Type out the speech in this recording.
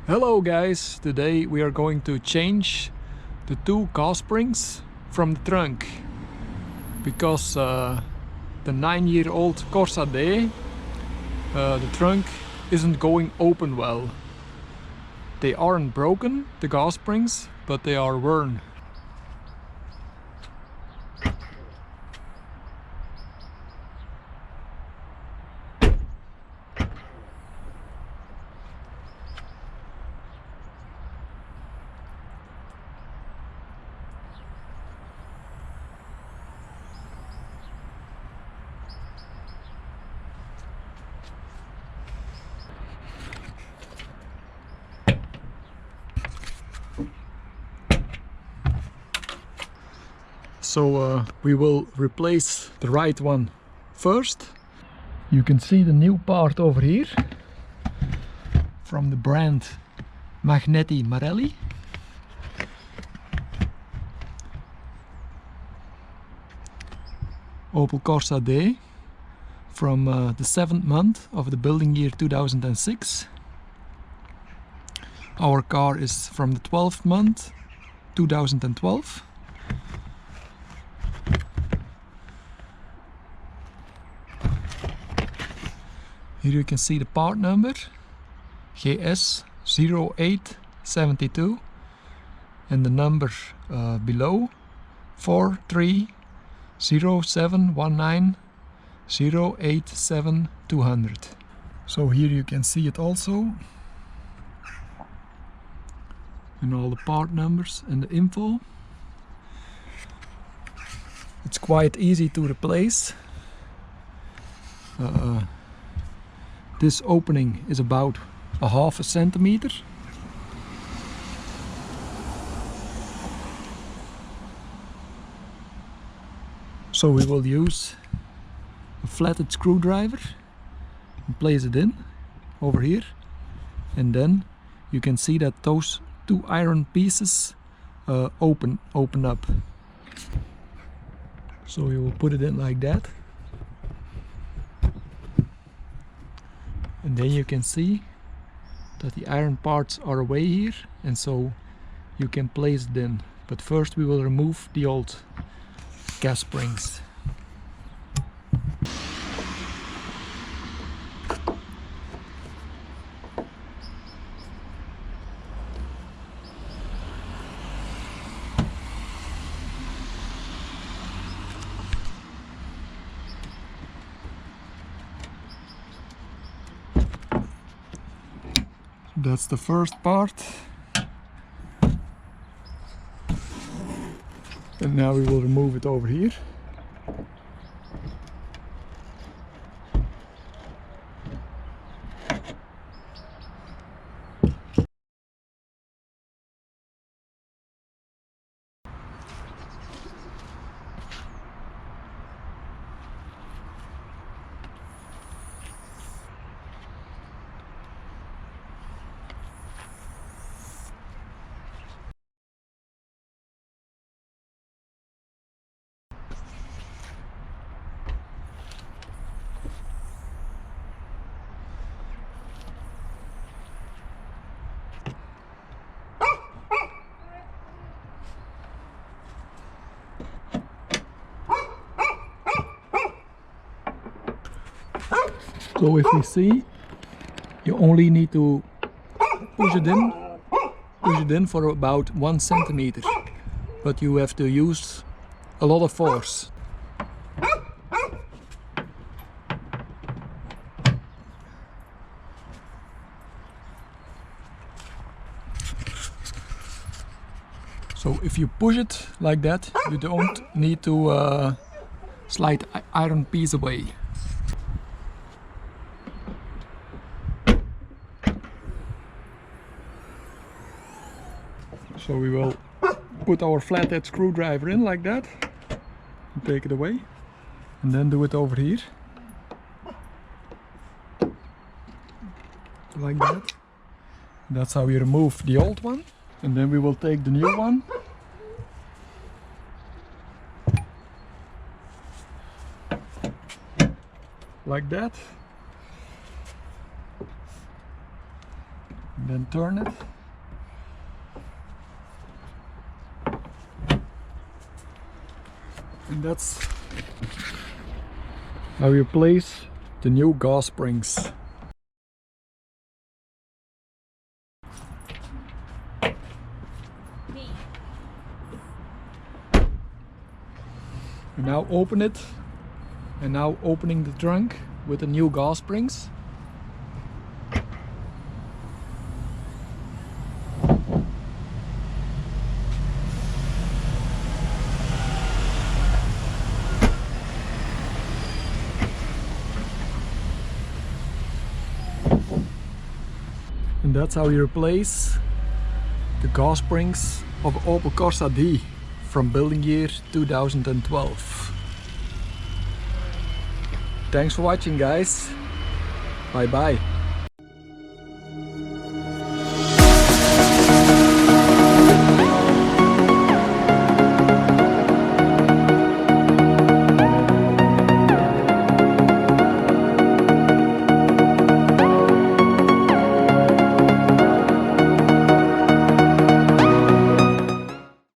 Hello guys, today we are going to change the two gas springs from the trunk because the 9-year-old Corsa D, the trunk isn't going open well. They aren't broken, the gas springs, but they are worn. So we will replace the right one first. You can see the new part over here from the brand MAGNETI MARELLI. Opel Corsa D from the 7th month of the building year 2006. Our car is from the 12th month 2012. Here you can see the part number GS0872 and the number below 430719087200. So here you can see it also, and all the part numbers and the info. It's quite easy to replace. This opening is about a half a centimeter. So we will use a flatted screwdriver and place it in over here, and then you can see that those two iron pieces open up. So you will put it in like that. And then you can see that the iron parts are away here, and so you can place it in. But first we will remove the old gas springs. That's the first part. And now we will remove it over here. So if you see, you only need to push it in for about 1 centimeter, but you have to use a lot of force. So if you push it like that, you don't need to slide iron piece away. So we will put our flathead screwdriver in like that and take it away, and then do it over here like that. That's how we remove the old one, and then we will take the new one like that. And then turn it. And that's how you place the new gas springs. You now open it, and now opening the trunk with the new gas springs. And that's how you replace the gas springs of Opel Corsa D from building year 2012. Thanks for watching, guys. Bye bye.